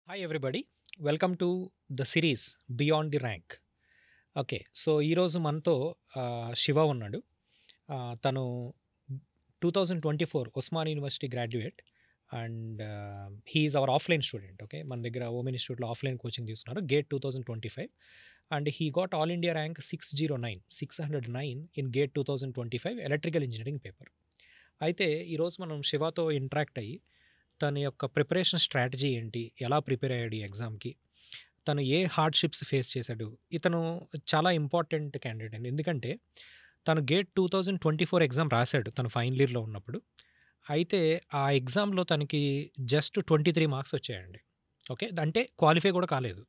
Hi everybody. Welcome to the series beyond the rank. Okay. So, ఈరోజు మనతో శివ ఉన్నాడు. తను 2024 Osman university graduate and he is our offline student. Okay. మన దగ్గర ఓమెన్ ఇన్‌స్టిట్యూట్‌లో ఆఫ్‌లైన్ కోచింగ్ తీసుకున్నారు. GATE 2025 and he got all India rank 609 in GATE 2025 electrical engineering paper. అయితే ఈరోజు మనం శివతో ఇంటరాక్ట్ అయ్యి తన యొక్క ప్రిపరేషన్ స్ట్రాటజీ ఏంటి? ఎలా ప్రిపేర్ అయ్యాడు ఈ ఎగ్జామ్‌కి? తను ఏ హార్డ్‌షిప్స్ ఫేస్ చేశాడు? ఇతను చాలా ఇంపార్టెంట్ క్యాండిడేట్ అండి. ఎందుకంటే తను గేట్ 2024 ఎగ్జామ్ రాసాడు తను ఫైనల్ ఇయర్‌లో ఉన్నప్పుడు. అయితే ఆ ఎగ్జామ్‌లో తనకి జస్ట్ 23 మార్క్స్ వచ్చాయండి. ఓకే. అంటే క్వాలిఫై కూడా కాలేదు.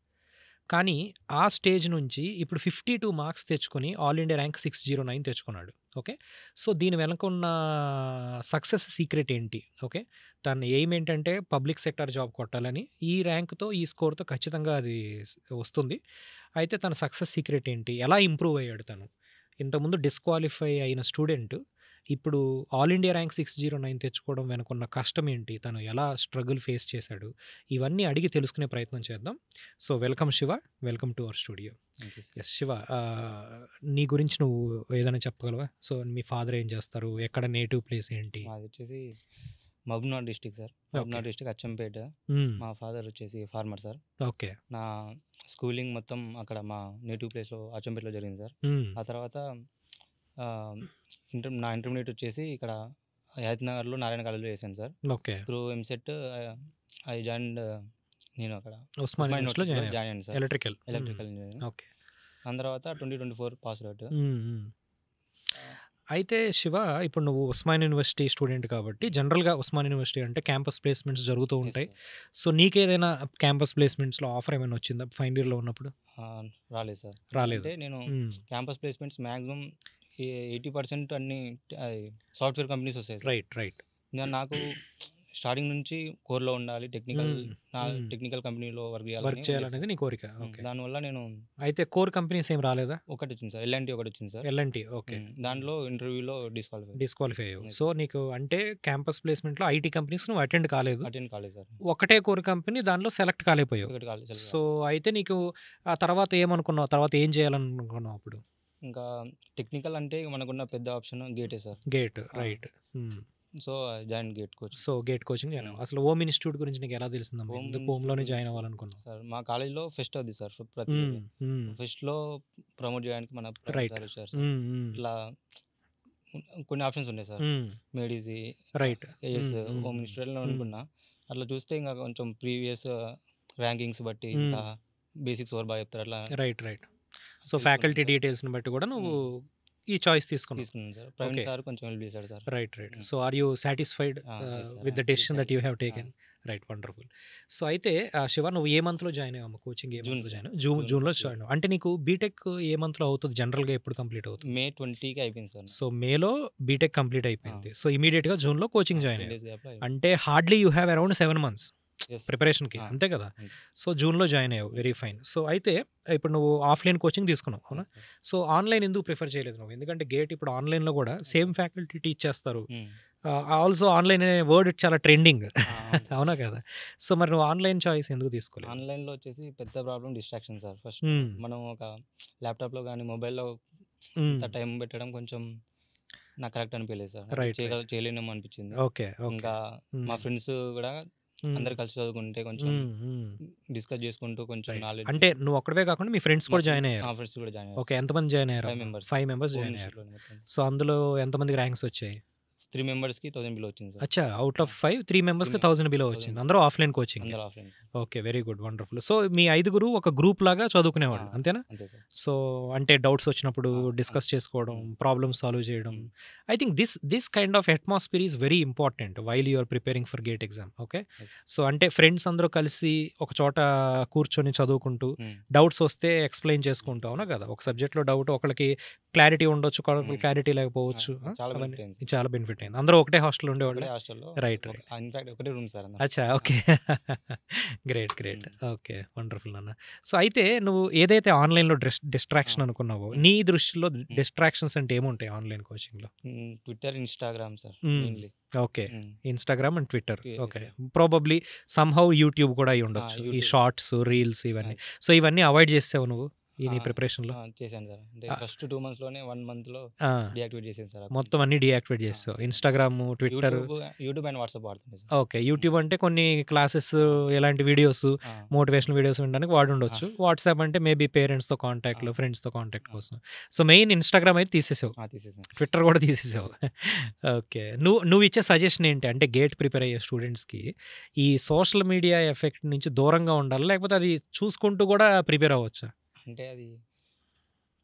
కానీ ఆ స్టేజ్ నుంచి ఇప్పుడు 52 మార్క్స్ తెచ్చుకొని ఆల్ ఇండియా ర్యాంక్ 609 తెచ్చుకున్నాడు. ఓకే. సో, దీని వెనక ఉన్న సక్సెస్ సీక్రెట్ ఏంటి? ఓకే. తన ఎయిమ్ ఏంటంటే పబ్లిక్ సెక్టార్ జాబ్ కొట్టాలని. ఈ ర్యాంక్‌తో, ఈ స్కోర్‌తో ఖచ్చితంగా అది వస్తుంది. అయితే తన సక్సెస్ సీక్రెట్ ఏంటి? ఎలా ఇంప్రూవ్ అయ్యాడు తను? ఇంతకుముందు డిస్‌క్వాలిఫై అయిన స్టూడెంట్ ఇప్పుడు ఆల్ ఇండియా ర్యాంక్ 609 తెచ్చుకోవడం వెనకున్న కష్టం ఏంటి? తను ఎలా స్ట్రగుల్ ఫేస్ చేశాడు? ఇవన్నీ అడిగి తెలుసుకునే ప్రయత్నం చేద్దాం. So, welcome Shiva. Welcome to our studio. Thank you sir. Yes Shiva, నీ గురించి నువ్వు ఏదైనా చెప్పగలవా? సో, మీ ఫాదర్ ఏం చేస్తారు? ఎక్కడ నేటివ్ ప్లేస్ ఏంటి? మాది వచ్చేసి Mahabubnagar district sir. Mahabubnagar district Achampet. హ్మ్. మా ఫాదర్ వచ్చేసి ఫార్మర్ సార్. ఓకే. నా స్కూలింగ్ మొత్తం అక్కడ మా నేటివ్ ప్లేస్‌లో అచ్చంపేటలో జరిగింది సార్. హ్మ్. ఆ తర్వాత ఆహ్, నా ఇంటర్మీడియేట్ వచ్చేసి ఇక్కడ హయత్ నగర్‌లో నారాయణ కాలేజ్‌లో చేశాను sir. Okay. Through EAMCET I joined నేను అక్కడ ఉస్మాన్ ఉస్మాన్ యూనివర్సిటీలో యూనివర్సిటీలో జాయిన్ జాయిన్ అయ్యాను sir. Electrical. Electrical engineering. Okay. దాని తర్వాత 2024 పాస్డ్ అవుట్. అయితే శివ, ఇప్పుడు నువ్వు ఉస్మాన్ యూనివర్సిటీ స్టూడెంట్ కాబట్టి జనరల్‌గా ఉస్మాన్ యూనివర్సిటీ అంటే క్యాంపస్ ప్లేస్‌మెంట్స్ జరుగుతూ ఎస్ ఉంటాయి. సార్. సో, నీకేదైనా క్యాంపస్ ప్లేస్‌మెంట్స్‌లో ఆఫర్ ఏమైనా వచ్చిందా ఫైనల్ ఇయర్‌లో ఉన్నప్పుడు? రాలేదు సార్. రాలేదు. అంటే నేను హ్మ్. క్యాంపస్ ప్లేస్మెంట్స్ మాక్సిమం 80% అన్నీ సాఫ్ట్‌వేర్ కంపెనీస్ వస్తాయి సార్. రైట్. నాకు స్టార్టింగ్ నుంచి కోర్‌లో ఉండాలి. టెక్నికల్ కంపెనీలో వర్క్ వర్క్ చేయాలని చేయాలనేది నీ కోరిక. ఓకే. దానివల్ల నేను అయితే కోర్ కంపెనీస్ ఏం రాలేదా? ఒకటి వచ్చింది సార్. ఎల్&టీ ఒకటి వచ్చింది సార్. ఎల్&టీ. ఓకే. దాంట్లో ఇంటర్వ్యూలో డిస్‌క్వాలిఫై డిస్‌క్వాలిఫై అయ్యావు. Yes. సో, నీకు అంటే క్యాంపస్ ప్లేస్‌మెంట్‌లో ఐటీ కంపెనీస్ నువ్వు అటెండ్ కాలేదు. అటెండ్ కాలేదు సార్. ఒకటే కోర్ కంపెనీ దానిలో సెలెక్ట్ కాలేకపోయావు. ఒకటి కాలేదు సార్. సో, అయితే నీకు ఆ తర్వాత ఏమనుకున్నావు? తర్వాత ఏం చేయాలనుకున్నావు అప్పుడు? ఇంకా టెక్నికల్ అంటే మనకున్న పెద్ద ఆప్షన్ గేటే sir. GATE. Right. Hmm. So, join GATE coach. So, GATE coaching join అవ్వావు. అసలు ఓమ్ ఇన్‌స్టిట్యూట్ గురించి నీకు ఎలా తెలిసిందమ్మా? హోమ్ ఎందుకు హోమ్‌లోనే జాయిన్ అవ్వాలనుకున్నావు? సార్ మా కాలేజ్‌లో ఫెస్ట్ అవుద్ది సార్ ప్రతి హ్మ్. ఇయర్. హ్మ్. ఫెస్ట్‌లో ప్రమోట్ చేయడానికి మన రైట్. సార్ వచ్చారు సార్. హ్మ్. ఇట్లా కొన్ని ఆప్షన్స్ ఉన్నాయి సార్. హ్మ్. మేడీసీ, రైట్. ఏఎస్, హ్మ్. హోమ్ ఇన్స్టిట్యూట్‌లో హ్మ్. అనుకున్నా. అట్లా చూస్తే ఇంకా కొంచెం ప్రీవియస్ ర్యాంకింగ్స్ బట్టి హ్మ్. ఇంకా బేసిక్స్ ఎవరు బాగా చెప్తారు అట్లా రైట్. సో, తెలుసుకున్నాను ఫ్యాకల్టీ సార్. డీటెయిల్స్‌ని బట్టి కూడా నువ్వు ఈ చాయిస్ తీసుకున్నావు. తీసుకున్నాను సార్. ప్రవీణ్ ఓకే. సార్ కొంచెం హెల్ప్ చేశాడు sir. Right. So, are you satisfied yes sir. With the decision that you have satisfied. Taken? Right. Wonderful. So, అయితే శివ, నువ్వు ఏ మంత్‌లో జాయిన్ అయ్యావమ్మా? కోచింగ్ ఏ జూన్ మంత్‌లో సార్. జాయిన్ అయ్యావు? జూన్ జూన్‌లో ఫస్ట్. జాయిన్ అయ్యావు. అంటే నీకు బీటెక్ ఏ మంత్‌లో అవుతది? జనరల్‌గా ఎప్పుడు కంప్లీట్ అవుతుంది? మే 20కి అయిపోయింది సార్. సో, మేలో బీటెక్ కంప్లీట్ అయిపోయింది. సో, ఇమ్మీడియేట్‌గా జూన్‌లో కోచింగ్ జాయిన్ 10 అయ్యావు. డేస్ గ్యాప్‌లో అయిపోయింది. అంటే hardly you have around 7 months yes sir. ప్రిపరేషన్‌కి. అంతే కదా? అంతే. సో, జూన్‌లో జాయిన్ అయ్యావు. Very fine. సో, అయితే ఇప్పుడు నువ్వు ఆఫ్‌లైన్ కోచింగ్ తీసుకున్నావు. అవునా? Yes sir. సో, ఆన్‌లైన్ ఎందుకు ప్రిఫర్ చేయలేదు నువ్వు? ఎందుకంటే గేట్ ఇప్పుడు ఆన్‌లైన్‌లో కూడా సేమ్ ఫ్యాకల్టీ టీచ్ చేస్తారు. ఆల్సో ఆన్‌లైన్ అనే వర్డ్ చాలా ట్రెండింగ్. అవును. అవునా కదా? సో, మరి నువ్వు ఆన్‌లైన్ చాయిస్ ఎందుకు తీసుకోలేదు? ఆన్‌లైన్‌లో వచ్చేసి పెద్ద ప్రాబ్లమ్ డిస్ట్రాక్షన్ సార్. ఫస్ట్ హ్మ్. మనం ఒక ల్యాప్‌టాప్‌లో గానీ, మొబైల్‌లో హ్మ్. ఇంత టైం పెట్టడం కొంచెం నాకు కరెక్ట్ అనిపియలేదు సార్. రైట్. చేయలేనేమో అనిపించింది. ఓకే. ఇంకా మా ఫ్రెండ్స్ కూడా అందరు కలిసి చదువుకుంటే కొంచెం డిస్కస్ చేసుకుంటూ కొంచెం రైట్. నాలెడ్జ్. అంటే నువ్వు ఒక్కడివే కాకుండా మీ ఫ్రెండ్స్ కూడా జాయిన్ అయ్యారు. ఫ్రెండ్స్ కూడా జాయిన్ అయ్యారు. ఓకే. ఎంతమంది జాయిన్ అయ్యారు? 5 మెంబర్స్. 5 మెంబర్స్ హోమ్ జాయిన్ అయ్యారు. ఇన్స్టిట్యూట్‌లో మొత్తం. సో, అందులో ఎంతమందికి ర్యాంక్స్ వచ్చాయి? 3 మెంబర్స్‌కి 1000 బిలో వచ్చింది సార్. అచ్చా! అవుట్ ఆఫ్ 5 3 మెంబర్స్‌కి 1000 బిలో వచ్చింది. అందరూ ఆఫ్‌లైన్ కోచింగ్. అందరూ offline. Okay. Very good. Wonderful. So, మీ ఐదుగురు ఒక గ్రూప్ లాగా చదువుకునేవాళ్ళు. అంతేనా? అంతే సార్. సో, అంటే డౌట్స్ వచ్చినప్పుడు ఆ, డిస్కస్ చేసుకోవడం, ప్రాబ్లమ్ సాల్వ్ చేయడం. Hmm. I think this kind of atmosphere is very important while you are preparing for GATE exam. Okay. Yes. So, అంటే ఫ్రెండ్స్ అందరూ కలిసి ఒక చోట కూర్చొని చదువుకుంటూ డౌట్స్ వస్తే ఎక్స్‌ప్లెయిన్ చేసుకుంటూ, అవునా కదా? ఒక సబ్జెక్ట్‌లో డౌట్ ఒకళ్ళకి క్లారిటీ ఉండొచ్చు, ఒకళ్ళకి క్లారిటీ లేకపోవచ్చు. చాలా అవన్నీ బెనిఫిట్ అయింది. చాలా బెనిఫిట్ స్టార్ట్ అయింది. అందరూ ఒకటే హాస్టల్‌లో ఉండేవాళ్ళా? ఒకటే హాస్టల్‌లో రైట్. ఇన్‌ఫాక్ట్ ఒకటే రూమ్ సార్ అందరం. అచ్చా! Okay. Great. Hmm. Okay. Wonderful నాన్న. సో, అయితే నువ్వు ఏదైతే ఆన్‌లైన్‌లో ఆ! డిస్ట్రాక్షన్ అనుకున్నావో, హ్మ్. నీ దృష్టిలో హ్మ్. డిస్ట్రాక్షన్స్ అంటే ఏముంటాయి ఆన్‌లైన్ కోచింగ్‌లో? ట్విట్టర్, ఇన్‌స్టాగ్రామ్ సార్ హ్మ్. మెయిన్‌లీ. ఓకే. హ్మ్. Instagram and Twitter. Yes okay. Sir. Probably somehow YouTube కూడా అయ్యుండొచ్చు. ఈ యూట్యూబ్. షార్ట్స్, రీల్స్ ఇవన్నీ. యెస్. సో, ఇవన్నీ అవాయిడ్ చేసేసావా నువ్వు ఈ ఆ! నీ ప్రిపరేషన్‌లో? చేశాను సార్. అంటే ఆహ్, ఫస్ట్ 2 మంత్స్‌లోనే 1 మంత్‌లో ఆ! డీయాక్టివేట్ చేశాను సార్ మొత్తం అకౌంట్స్. అన్నీ డీయాక్టివేట్ ఆ! చేసేసావు. చేశాను. Instagram, Twitter. YouTube and WhatsApp వాడుతుండే సార్. ఓకే. YouTube hmm. అంటే కొన్ని క్లాసెస్ ఆ! ఎలాంటి వీడియోస్, ఆ! మోటివేషనల్ వీడియోస్ వినడానికి ఆ! వాడుండొచ్చు. వాట్సాప్ అంటే మేబీ పేరెంట్స్‌తో ఆ! కాంటాక్ట్‌లో, ఫ్రెండ్స్‌తో కాంటాక్ట్ ఆ! కోసం. సో, మెయిన్ ఇన్‌స్టాగ్రామ్ అయితే తీసేసావు. తీసేసాను. ట్విట్టర్ కూడా తీసేసావు. తీసేసాను. ఓకే. నువ్విచ్చే సజెషన్ ఏంటి? అంటే గేట్ ప్రిపేర్ అయ్యే స్టూడెంట్స్‌కి ఈ సోషల్ మీడియా ఎఫెక్ట్ నుంచి దూరంగా ఉండాలా? లేకపోతే అది చూసుకుంటూ కూడా ప్రిపేర్ అవ్వచ్చా? అంటే అది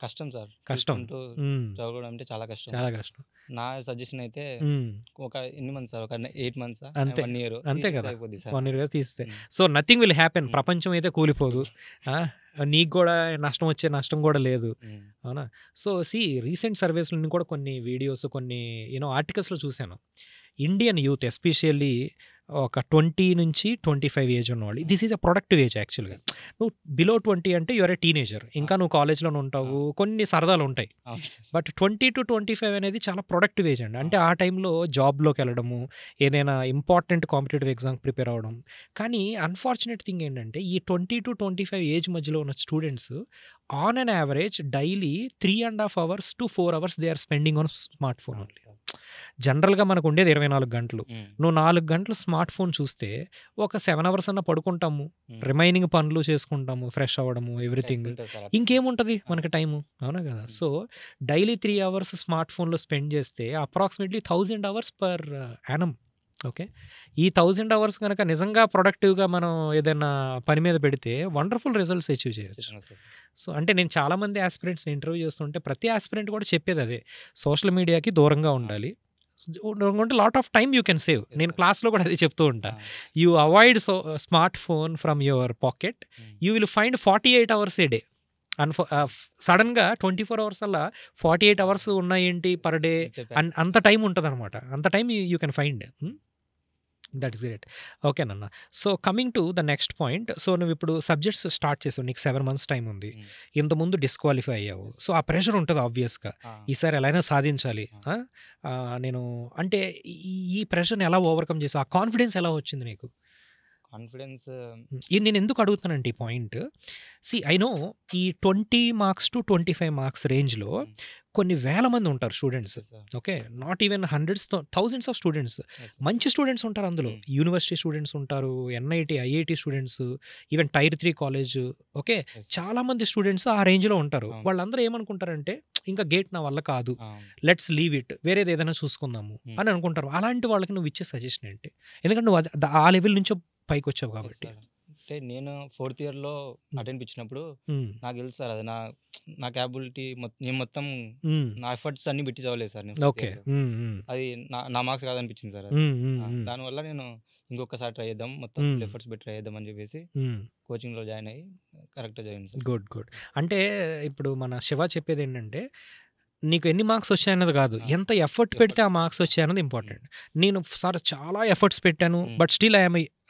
కష్టం సార్. కష్టం. చూసుకుంటూ హ్మ్. చదవడం అంటే చాలా కష్టం. చాలా కష్టం. నా సజెషన్ అయితే హ్మ్. ఒక ఎన్ని మంత్స్ సార్? ఒక 8 మంత్సా? అంతే. 1 ఇయరో అంతే తీసేస్తే కదా! అయిపోద్ది సార్. 1 ఇయర్ తీస్తే. హ్మ్. So, nothing will happen. హ్మ్. ప్రపంచం అయితే కూలిపోదు. ఆ! నీకు గూడా నష్టం గూడా లేదు. హ్మ్. అవునా? సో, రీసెంట్ సర్వేస్‌లో నేను కూడా కొన్ని వీడియోస్, కొన్ని ఆర్టికల్స్‌లో చూసాను. ఇండియన్ యూత్ ఎస్పెషల్లీ ఒక 20-25 ఏజ్ ఉన్నవాళ్ళు. This is a productive age యాక్చువల్‌గా. యెస్. నువ్వు బిలో 20 అంటే యూ ఆర్ ఎ టీనేజర్. ఇంకా ఆ! నువ్వు కాలేజ్‌లోనే ఆ! ఉంటావు. కొన్ని సరదాలుంటాయి. అవును సార్. బట్ 20-25 అనేది చాలా ప్రొడక్టివ్ ఏజ్ అండి. ఆ! అంటే ఆ టైంలో జాబ్‌లోకెళ్ళడము, ఏదైనా ఇంపార్టెంట్ కాంపిటీటివ్ ఎగ్జామ్‌కి ప్రిపేర్ అవ్వడం. కానీ అన్‌ఫార్చునేట్ థింగ్ ఏంటంటే ఈ 20-25 ఏజ్ మధ్యలో ఉన్న students on an average daily 3½ hours to 4 hours they are spending on smart phone అవును ఓన్లీ. సార్. జనరల్‌గా మనకుండేది 24 గంటలు. హ్మ్. నువ్వు 4 గంటలు స్మార్ట్ ఫోన్ చూస్తే ఒక 7 అవర్స్ అన్నా పడుకుంటాము. హ్మ్. రిమైనింగ్ పనులు చేసుకుంటాము. ఫ్రెష్ అవ్వడము ఎవ్రీథింగ్. ఎట్లుంటది సార్ అట్లా? ఇంకేముంటది ఆ! మనకి టైము. అవునా కదా! హ్మ్. సో, డైలీ 3 అవర్స్ స్మార్ట్ ఫోన్‌లో స్పెండ్ చేస్తే approximately 1000 hours per annum. Okay. ఈ 1000 అవర్స్ గనక నిజంగా ప్రొడక్టివ్‌గా మనం ఏదైనా పని మీద పెడితే వండర్‌ఫుల్ రిజల్ట్స్ అచీవ్ చేయొచ్చు. ఖచ్చితంగా వస్తది సార్. సో, అంటే నేను చాలామంది యాస్పిరెంట్స్‌ని ఇంటర్వ్యూ చేస్తుంటే ప్రతి యాస్పిరెంట్ కూడా చెప్పేదదే. సోషల్ మీడియాకి దూరంగా ఆ! ఉండాలి. దూరంగా ఉంటే lot of time you can save. Yes నేను సార్. క్లాస్‌లో కూడా అదే చెప్తూ ఉంటా. ఆ! You avoid smart phone from your pocket. Hmm. You will find 48 hours a day. సడెన్‌గా 24 అవర్స్ అల్లా 48 ఆ! అవర్స్ ఉన్నాయేంటి పర్ డే మీరు చెప్పారు. అంత టైం ఉంటదనమాట. అంత time you can find. That is great. ఓకేనన్న. So, coming to the next point. So, నువ్విప్పుడు subjects start చేసావు. నీకు 7 మంత్స్ టైమ్ ఉంది. హ్మ్. ఇంతకుముందు డిస్‌క్వాలిఫై అయ్యావు. యెస్. సో, ఆ ప్రెషర్ ఉంటది ఆబ్వియస్‌గా. ఆ! ఈసారి ఎలా అయినా సాధించాలి. ఆ! ఆ! నేను అంటే ఈ ప్రెషర్‌ని ఎలా ఓవర్‌కమ్ చేసావు? ఆ కాన్ఫిడెన్స్ ఎలా వచ్చింది నీకు? కాన్ఫిడెన్స్. ఇది నేనెందుకు అడుగుతున్నానంటే ఈ పాయింట్, ఐ నో ఈ 20 మార్క్స్ టు 25 మార్క్స్ రేంజ్‌లో హ్మ్. కొన్ని వేల మంది ఉంటారు students. Yes sir. Okay. Not even హండ్రెడ్స్‌తో thousands of students. Yes sir. మంచి స్టూడెంట్స్ ఉంటారు అందులో. హ్మ్. యూనివర్సిటీ స్టూడెంట్స్ ఉంటారు. NIT, IIT students, even tier 3 college. Okay. Yes. చాలామంది స్టూడెంట్స్ ఆ రేంజ్‌లో ఉంటారు. అవును. వాళ్ళందరూ ఏమనుకుంటారంటే ఇంకా గేట్ నా వల్ల కాదు. అవును. Let's leave it. వేరేది ఏదైనా చూసుకుందాము హ్మ్. అని అనుకుంటారు. అలాంటి వాళ్ళకి నువ్వు ఇచ్చే సజెషన్ ఏంటి? ఎందుకంటే నువ్వు ఆ లెవెల్ నుంచో పైకొచ్చావు యెస్ కాబట్టి. సార్. అంటే నేను ఫోర్త్ ఇయర్‌లో హ్మ్. అటెంప్ట్ ఇచ్చినప్పుడు హ్మ్. నాకు తెలుసు సార్ అది నా కేపబిలిటీ నేను మొత్తం హ్మ్. నా ఎఫర్ట్స్ అన్నీ పెట్టి చదవలేదు సార్ నేను ఫోర్త్ ఓకే. ఇయర్‌లో. హ్మ్. హ్మ్. అది నా మార్క్స్ కాదనిపించింది సార్ అది. హ్మ్. హ్మ్. హ్మ్. దానివల్ల నేను ఇంకొకసారి ట్రై చేద్దాం. మొత్తం హ్మ్. ఫుల్ ఎఫర్ట్స్ పెట్టి ట్రై చేద్దాం అని చెప్పేసి హ్మ్. కోచింగ్‌లో జాయిన్ అయ్యి కరెక్ట్‌గా చదివాను సార్. గుడ్. అంటే ఇప్పుడు మన శివ చెప్పేదేంటంటే, నీకు ఎన్ని మార్క్స్ వచ్చాయన్నది కాదు. ఆ! ఎంత ఎఫర్ట్ పెడితే ఎఫర్ట్స్ ఆ మార్క్స్ వచ్చాయన్నది హ్మ్. ఇంపార్టెంట్. నేను సార్ చాలా ఎఫర్ట్స్ పెట్టాను. హ్మ్. But still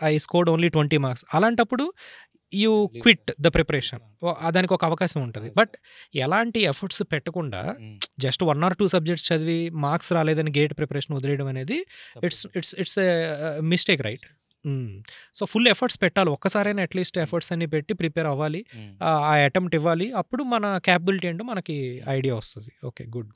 I scored only 20 marks. అలాంటప్పుడు you leave quit sir. The preparation. దానికి ఒక అవకాశం ఉంటది. Yes but sir. ఎలాంటి ఎఫర్ట్స్ పెట్టకుండా హ్మ్. జస్ట్ 1 ఆర్ 2 సబ్జెక్ట్స్ చదివి మార్క్స్ రాలేదని గేట్ ప్రిపరేషన్ వదిలేయడం అనేది తప్పు it's sir. It's it's a mistake right? So, full efforts పెట్టాలి. ఒక్కసారైనా అట్‌లీస్ట్ హ్మ్. ఎఫర్ట్స్ అన్ని పెట్టి ప్రిపేర్ అవ్వాలి. హ్మ్. ఆ అటెంప్ట్ ఇవ్వాలి. అప్పుడు మన కేపబిలిటీ ఏంటో మనకి హ్మ్. ఐడియా వస్తది. ఓకే. గుడ్.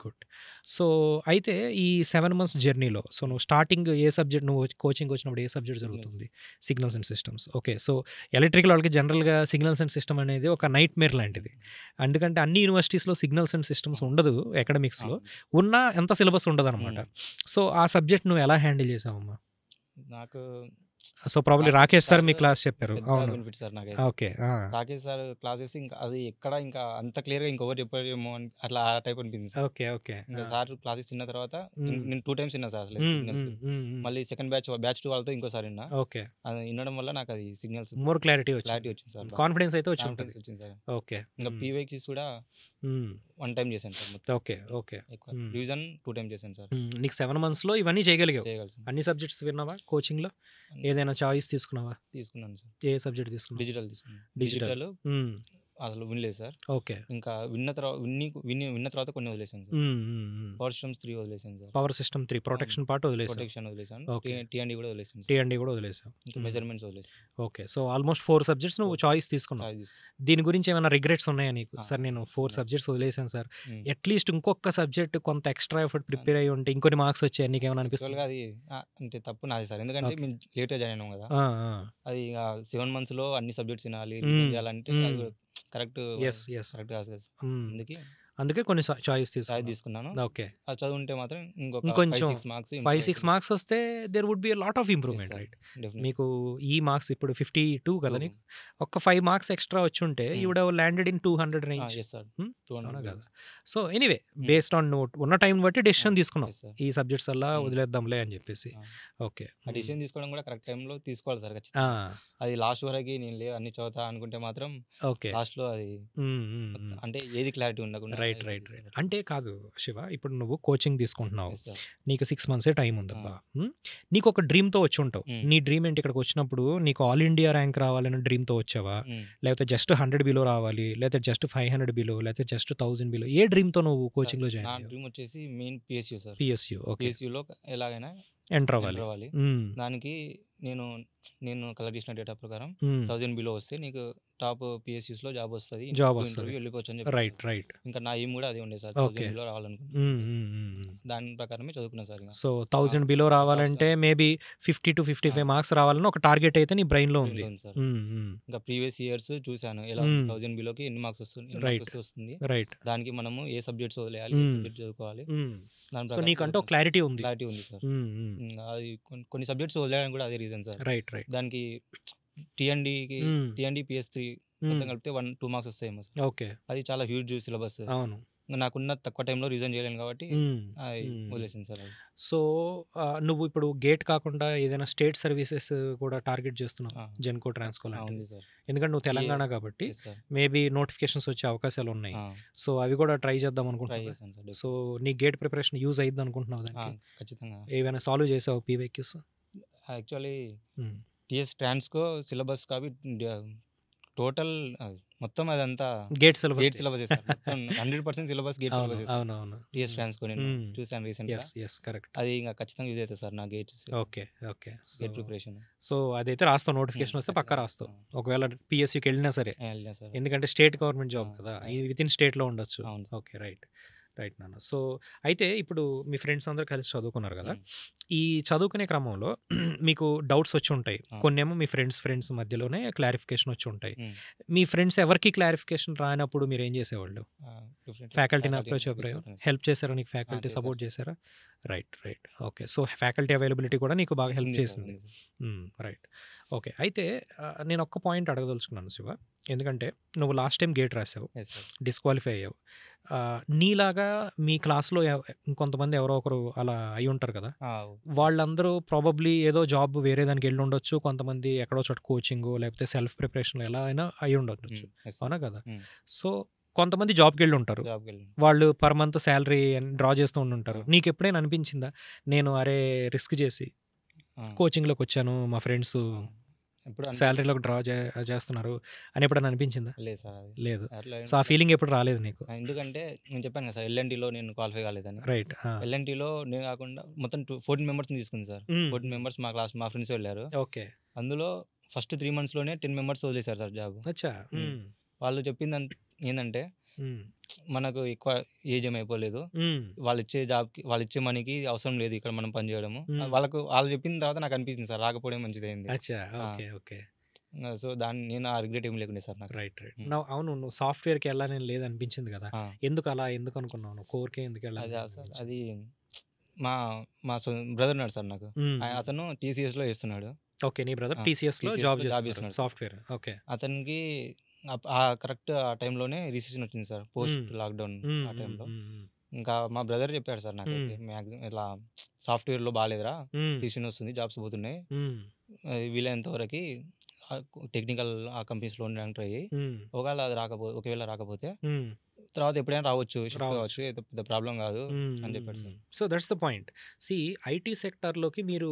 సో, అయితే ఈ 7 మంత్స్ జర్నీలో హ్మ్. నువ్వు స్టార్టింగ్ ఏ సబ్జెక్ట్ నువ్వు కోచింగ్‌కొచ్చినప్పుడు ఏ సబ్జెక్ట్ సిగ్నల్స్. జరుగుతుంది? Signals and systems. Okay. So, electrical వాళ్ళకి జనరల్‌గా సిగ్నల్స్ అండ్ సిస్టమ్ అనేది ఒక నైట్‌మేర్ లాంటిది. ఎందుకంటే అన్ని యూనివర్సిటీస్‌లో సిగ్నల్స్ అండ్ సిస్టమ్స్ అవును. ఉండదు అకాడమిక్స్‌లో. అవును. ఉన్నా ఎంత సిలబస్ ఉండదనమాట. హ్మ్. సో, ఆ సబ్జెక్ట్ నువ్వు ఎలా హ్యాండిల్ చేసావమ్మా? నాకు so, probably Rakesh Rakesh sir sir మీ క్లాస్ చెప్పారు. పెద్ద అవును. బెనిఫిట్ సార్ నాకైతే. ఓకే. రాకేష్ సార్ క్లాసెస్ ఇంకా అది ఎక్కడ ఇంకా అంత క్లియర్‌గా ఇంకెవరు చెప్పరేమో అని అట్లా ఆ టైప్ అనిపించింది సార్. ఓకే. ఓకే. ఇంకా సార్ క్లాసెస్ విన్న తర్వాత హ్మ్. నేను 2 టైమ్స్ విన్నా సార్ అసలు హ్మ్. సిగ్నల్స్. హ్మ్. హ్మ్. హ్మ్. మళ్ళీ సెకండ్ బ్యాచ్ 2 వాళ్ళతో ఇంకోసారి విన్నా. ఓకే. అది వినడం వల్ల నాకు అది సిగ్నల్స్ మోర్ క్లారిటీ క్లారిటీ వచ్చింది. వచ్చింది సార్ బాగా. కాన్ఫిడెన్స్ అయితే వచ్చి కాన్ఫిడెన్స్ ఉంటది. వచ్చింది సార్. ఓకే. ఇంకా హ్మ్. పీవైక్యూస్ కూడా హ్మ్. 1 టైమ్ చేశాను సార్ మొత్తం. ఓకే. ఓకే. ఎక్కువ హ్మ్. రివిజన్ 2 టైమ్ చేశాను సార్. నీకు 7 మంత్స్‌లో ఇవన్నీ చేయగలిగావు. చేయగలిసాను. అన్ని సబ్జెక్ట్స్ విన్నావా కోచింగ్‌లో? అన్ని ఏదైనా చాయిస్ తీసుకున్నావా? తీసుకున్నాను సార్. ఏ సబ్జెక్ట్ తీసుకున్నావు? డిజిటల్ తీసుకున్నాను. డిజిటల్. డిజిటల్ హ్మ్. అసలు వినలేదు సార్. ఓకే. ఇంకా విన్న తర్వాత కొన్ని వదిలేసాను సార్. హ్మ్. హ్మ్. హ్మ్. పవర్ సిస్టమ్స్ 3 వదిలేసాను sir. Power system 3 protection part వదిలేసావు. ప్రొటెక్షన్ వదిలేసాను. ఓకే. టీ&డి కూడా వదిలేసాను సార్. టీ&డి కూడా వదిలేసావు. ఇంకా మెజర్మెంట్స్ వదిలేసాను. ఓకే. సో, ఆల్మోస్ట్ 4 సబ్జెక్ట్స్ నువ్వు చాయిస్ తీసుకున్నావు. చాయ్ తీసుకున్నాను. దీని గురించి ఏమైనా రిగ్రెట్స్ ఉన్నాయా నీకు? ఆ! సార్ నేను 4 ఉన్నాయి. సబ్జెక్ట్స్ వదిలేసాను సార్. హ్మ్. అట్‌లీస్ట్ ఇంకొక సబ్జెక్ట్ కొంత ఎక్స్‌ట్రా ఎఫర్ట్ ప్రిపేర్ అయ్యి ఉంటే ఇంకొన్ని మార్క్స్ వచ్చాయి నీకేమైనా అనిపిస్తుందా? యాక్చువల్‌గా అది అంటే తప్పు నాదే సార్. ఎందుకంటే ఓకే. మేము లేట్‌గా జాయిన్ అయినాం కదా! ఆ! ఆ! అది ఇక 7 మంత్స్‌లో అన్ని సబ్జెక్ట్స్ వినాలి, హ్మ్. రివిజన్ చేయాలంటే అది హ్మ్. కూడా కరెక్ట్ యెస్. యెస్. కరెక్ట్ కాదు కదా! హ్మ్. అందుకే అందుకే కొన్ని చాయిస్ చాయ్ తీసుకున్నావు. తీసుకున్నాను. ఓకే. అది చదువుంటే మాత్రం ఇంకొక 5, ఇంకొంచెం 6 మార్క్స్ 5, ఇంప్రూవ్ 6 అవుతుంది. మార్క్స్ వస్తే there would be a lot of yes improvement sir. Right? Definitely. మీకు ఈ మార్క్స్ ఇప్పుడు 52 కదా 2 నీకు? ఒక్క 5 మార్క్స్ ఎక్స్‌ట్రా వచ్చుంటే you would have landed in 200 range. Yes sir. Hmm. 200 అవునా బిలో. కాదా? So, anyway hmm. Based on నువ్వు ఉన్న టైంని బట్టి డెసిషన్ తీసుకున్నావు. Yes sir. ఈ సబ్జెక్ట్స్ అల్లా హ్మ్. వదిలేద్దాంలే అని చెప్పేసి. ఆ! ఓకే. ఆ డెసిషన్ తీసుకోవడం కూడా కరెక్ట్ టైంలో తీసుకోవాలి సార్ ఆ! ఖచ్చితంగా. అది లాస్ట్ వరకి నేను అన్నీ చదువుతా అనుకుంటే మాత్రం ఓకే. లాస్ట్‌లో అది హ్మ్. హ్మ్. హ్మ్. అంటే ఏది క్లారిటీ ఉండకుండా రైట్. అయిపోతుంది సార్. అంటే కాదు శివ, ఇప్పుడు నువ్వు కోచింగ్ తీసుకుంటున్నావు. Yes sir. నీకు 6 మంత్సే టైం ఉందబ్బా! నీకొక డ్రీమ్‌తో వచ్చుంటావు. హ్మ్. నీ డ్రీమ్ ఏంటి? ఇక్కడికొచ్చినప్పుడు నీకు ఆల్ ఇండియా ర్యాంక్ రావాలని డ్రీమ్‌తో వచ్చావా? హ్మ్. లేకపోతే జస్ట్ 100 బిలో రావాలి, లేకపోతే జస్ట్ 500 బిలో, లేకపోతే జస్ట్ 1000 బిలో ఏ డ్రీమ్‌తో నువ్వు సార్ కోచింగ్‌లో జాయిన్ నా అయ్యావు? డ్రీమ్ వచ్చేసి main PSU sir. PSU. Okay. పీఎస్‌యూలో ఎలాగైనా ఎంటర్ ఎంటర్ అవ్వాలి. అవ్వాలి. హ్మ్. దానికి నేను నేను కలెక్ట్ చేసిన డేటా ప్రకారం హ్మ్. 1000 బిలో వస్తే నీకు టాప్ పీఎస్‌యూస్‌లో జాబ్ వస్తది. జాబ్ త్రూ వస్తది. ఇంటర్వ్యూ వెళ్ళిపోవచ్చు అని చెప్పారు సార్. రైట్. ఇంకా నా ఎయిమ్ కూడా అదే ఉండే సార్. ఓకే. 1000 బిలో రావాలనుకున్నా హ్మ్. అంతే. హ్మ్. హ్మ్. హ్మ్. దాని ప్రకారమే చదువుకున్నా సార్ ఇంక. సో, 1000 బిలో కట్ ఆఫ్స్ రావాలంటే మేబీ 50-55 మార్క్స్ రావాలని ఒక టార్గెట్ అయితే నీ బ్రెయిన్‌లో ఉంది. బ్రెయిన్‌లో ఉంది సార్. హ్మ్. హ్మ్. ఇంకా ప్రీవియస్ ఇయర్స్ చూసాను. ఎలా ఉంది హ్మ్. 1000 బిలోకి ఎన్ని మార్క్స్ రైట్. వస్తే వస్తుంది. రైట్. దానికి మనము ఏ సబ్జెక్ట్స్ వదిలేయాలి, ఏ హ్మ్. సబ్జెక్ట్ చదువుకోవాలి. హ్మ్. దాని సో, ప్రకారం నీకంటూ ఒక చదువుకున్నా సార్. క్లారిటీ ఉంది. క్లారిటీ ఉంది సార్. హ్మ్. హ్మ్. అది కొన్ని సబ్జెక్ట్స్ వదిలేయడానికి కూడా అదే రీజన్ సార్. రైట్. దానికి టీఎన్‌డీకి హ్మ్. టీఎన్‌డీ, పీఎస్3 మొత్తం హ్మ్. కలిపితే 2 మార్క్స్ వస్తాయేమో సార్. ఓకే. అది చాలా హ్యూజ్ సిలబస్. అవును. నాకున్న తక్కువ టైంలో రివిజన్ చేయలేను కాబట్టి హ్మ్. అది హ్మ్. వదిలేసాను సార్ అది. సో, నువ్వు ఇప్పుడు గేట్ కాకుండా ఏదైనా స్టేట్ సర్వీసెస్ కూడా టార్గెట్ చేస్తున్నావా? ఆ! జెన్‌కో, ట్రాన్స్‌కో లాంటివి. ఉంది సార్. ఎందుకంటే నువ్వు ఈ తెలంగాణ కాబట్టి యెస్ సార్. మేబీ నోటిఫికేషన్స్ వచ్చే అవకాశాలున్నాయి. ఆ! సో, అవి కూడా ట్రై చేద్దాం ట్రై అనుకుంటున్నావా? చేశాను సార్ సో, డెఫినెట్‌లీ. నీ గేట్ ప్రిపరేషన్ యూజ్ అయ్యిద్దనుకుంటున్నావా దానికి? ఖచ్చితంగా. ఏవైనా సాల్వ్ చేసావా పీవైక్యూస్? యాక్చువల్లీ హ్మ్. టీఎస్ ట్రాన్స్‌కో సిలబస్ టోటల్ మొత్తం అదంతా గేట్ గేట్ సిలబస్సే. సిలబసే సార్. మొత్తం 100% సిలబస్ గేట్ అవును. సిలబసే సార్. అవునవును. టీఎస్ ట్రాన్స్‌కో నేను హ్మ్. చూసాను రీసెంట్‌గా. కరెక్ట్. అది ఇంక ఖచ్చితంగా యూజ్ అవుతది సార్ నా okay. So, gate preparation. So, అదైతే రాస్తావు. నోటిఫికేషన్ వస్తే పక్కా ఖచ్చితంగా. రాస్తావు. ఒకవేళ పీఎస్‌యూకెళ్ళినా సరే. వెళ్ళినా సరే. ఎందుకంటే స్టేట్ గవర్నమెంట్ జాబ్ కదా! ఆ! ఇది వితిన్ స్టేట్‌లో ఉండొచ్చు. అవును. ఓకే. రైట్ నాన్న. సో, అయితే ఇప్పుడు మీ ఫ్రెండ్స్ అందరూ కలిసి చదువుకున్నారు కదా! హ్మ్. ఈ చదువుకునే క్రమంలో మీకు డౌట్స్ వచ్చుంటాయి. ఆ! కొన్నేమో మీ ఫ్రెండ్స్ మధ్యలోనే క్లారిఫికేషన్ వచ్చుంటాయి. హ్మ్. మీ ఫ్రెండ్స్ ఎవరికీ క్లారిఫికేషన్ రానప్పుడు మీరేం చేసేవాళ్ళు? డిఫరెంట్ ఫ్యాకల్టీని ఫ్యాకల్టీని అప్రోచ్ అవ్వరా? అవుతాను సార్. హెల్ప్ చేసారా నీకు ఫ్యాకల్టీ చేశారు సపోర్ట్ సార్. చేసారా? Right. Okay. So, faculty availability కూడా నీకు బాగా హెల్ప్ ఉంది సార్. చేసింది. ఉంది సార్. రైట్. ఓకే. అయితే నేను ఒక్క పాయింట్ అడగదలుచుకున్నాను శివ. ఎందుకంటే నువ్వు లాస్ట్ టైమ్ గేట్ రాసావు. Yes sir. డిస్‌క్వాలిఫై అయ్యావు. నీలాగా మీ క్లాస్‌లో ఇంకొంతమంది ఎవరో ఒకరు అలా అయ్యుంటారు కదా! ఆ! వాళ్ళందరూ ప్రాబబ్లీ ఏదో జాబ్ వేరే దానికెళ్ళుండొచ్చు. కొంతమంది ఎక్కడో చోట కోచింగో లేకపోతే సెల్ఫ్ ప్రిపరేషన్‌లో ఎలా అయినా అయ్యుండొచ్చు. Yes sir. అవునా కదా! హ్మ్. సో, కొంతమంది జాబ్‌కెళ్ళుంటారు. జాబ్‌కెళ్ళాను. వాళ్ళు పర్ మంత్ సాలరీ డ్రా చేస్తూ ఉండుంటారు. ఆ! నీకెప్పుడైనా అనిపించిందా? నేను అరే! రిస్క్ చేసి ఆ! కోచింగ్‌లోకొచ్చాను. మా ఫ్రెండ్స్ ఆ! ఎప్పుడు అనిపించలేదు. సాలరీలోకి డ్రా చేస్తున్నారు అని ఎప్పుడైనా అనిపించిందా? లేదు సార్ అది. లేదు. అట్లా సో, ఆ ఫీలింగ్ ఎప్పుడు రాలేదు నీకు. ఎందుకంటే నేను చెప్పాను కదా సార్ ఎల్ఎన్‌టీలో నేను క్వాలిఫై కాలేదని. రైట్. ఎల్ఎన్‌టీలో నేను కాకుండా మొత్తం 14 మెంబర్స్‌ని తీసుకుంది సార్. 14 మెంబర్స్ మా ఫ్రెండ్స్ వెళ్లారు. ఓకే. అందులో ఫస్ట్ 3 మంత్స్‌లోనే 10 మెంబర్స్ వదిలేసారు సార్ జాబ్. అచ్చా! హ్మ్. వాళ్ళు ఏందంటే హ్మ్. మనకు ఎక్కువ ఏజ్ ఏమి అయిపోలేదు. హ్మ్. వాళ్ళిచ్చే మనీకి అవసరం లేదు ఇక్కడ మనం పని చేయడము. హ్మ్. వాళ్ళు చెప్పిన తర్వాత నాకు అనిపించింది సార్ రాకపోవడం మంచిదయింది. అచ్చా! ఆ! ఓకే. సో, నేను ఆ రిగ్రెట్ ఏమి లేకుండే సార్ నాకు. రైట్. హ్మ్. అవును. నువ్వు సాఫ్ట్‌వేర్‌కి ఎళ్ళాలని లేదనిపించింది గదా! ఆ! ఎందుకనుకున్నావు నువ్వు? కోర్‌కే ఎందుకెళ్ళాలని సార్ అనిపించింది? అది మా మా బ్రదర్ ఉన్నాడు సార్ నాకు. హ్మ్. అతను టీసీఎస్‌లో చేస్తున్నాడు. ఓకే. నీ బ్రదర్ ఆ! టీసీఎస్‌లో టీసీఎస్‌లో జాబ్ జాబ్ చేస్తున్నారు. చేస్తున్నాడు సార్. సాఫ్ట్‌వేర్. ఓకే. అతనికి కరెక్ట్ ఆ టైంలోనే రిసెషన్ వచ్చింది సార్. హ్మ్. పోస్ట్ లాక్‌డౌన్ హ్మ్. ఆ హ్మ్. టైంలో. హ్మ్. హ్మ్. ఇంకా మా బ్రదర్ చెప్పాడు సార్ నాకైతే. హ్మ్. మాక్సిమం ఇట్లా సాఫ్ట్‌వేర్‌లో బాలేదురా. హ్మ్. రిసెషన్ వస్తుంది. జాబ్స్ పోతున్నాయి. హ్మ్. వీలైనంత వరకి టెక్నికల్ ఆ కంపెనీస్‌లో ట్రై చెయ్యి. హ్మ్. ఒకవేళ రాకపోతే హ్మ్. తర్వాత ఎప్పుడైనా రావచ్చు. షిఫ్ట్ రావచ్చు. కావచ్చు. ఏదో పెద్ద ప్రాబ్లమ్ కాదు హ్మ్. అని హ్మ్. చెప్పాడు sir. Hmm. So, that's the point. See IT సెక్టార్‌లోకి మీరు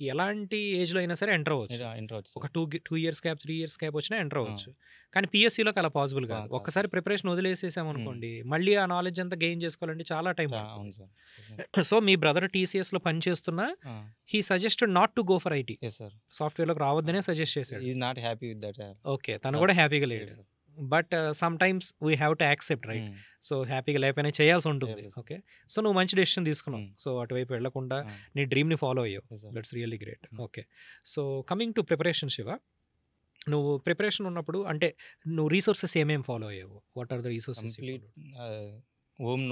ఎలాంటి ఏజ్‌లో అయినా సరే ఎంటర్ అవ్వచ్చు. ఎంటర్ అవ్వచ్చు ఒక sir. 2 years gap, 3 years gap వచ్చినా ఎంటర్ ఆ! అవ్వచ్చు. కానీ పీఎస్‌సీలోకి అలా పాసిబుల్ కాదు. కాదు ఒక్కసారి సార్. ప్రిపరేషన్ హ్మ్. వదిలేసేసామనుకోండి, మళ్ళీ ఆ నాలెడ్జ్ అంతా గెయిన్ చేసుకోవాలంటే చాలా టైం అవును పడుతుంది. సార్. సో, మీ బ్రదర్ టీసీఎస్‌లో పని చేస్తున్నా ఆ! He suggested not to go for IT. Yes sir. సాఫ్ట్‌వేర్‌లోకి రావద్దనే సజెస్ట్ హి చేసాడు. Is not happy with that. Okay. తను జాబ్. కూడా హ్యాపీగా లేదు లేడు. Sir. But sometimes we have to accept right. Hmm. So, హ్యాపీగా లేకపోయినా చేయాల్సుంటుంది. చేయాలి సార్. ఓకే. సో, నువ్వు మంచి డెసిషన్ తీసుకున్నావు. హ్మ్. సో, అటువైపు వెళ్ళకుండా ఆ! నీ డ్రీమ్‌ని ఫాలో అయ్యావు. Yes sir. That's really great. Hmm. Okay. So, coming to preparation Shiva. నువ్వు ప్రిపరేషన్ ఉన్నప్పుడు అంటే నువ్వు రిసోర్సెస్ ఏమేమి ఫాలో అయ్యావు? What are the resources you complete followed? Home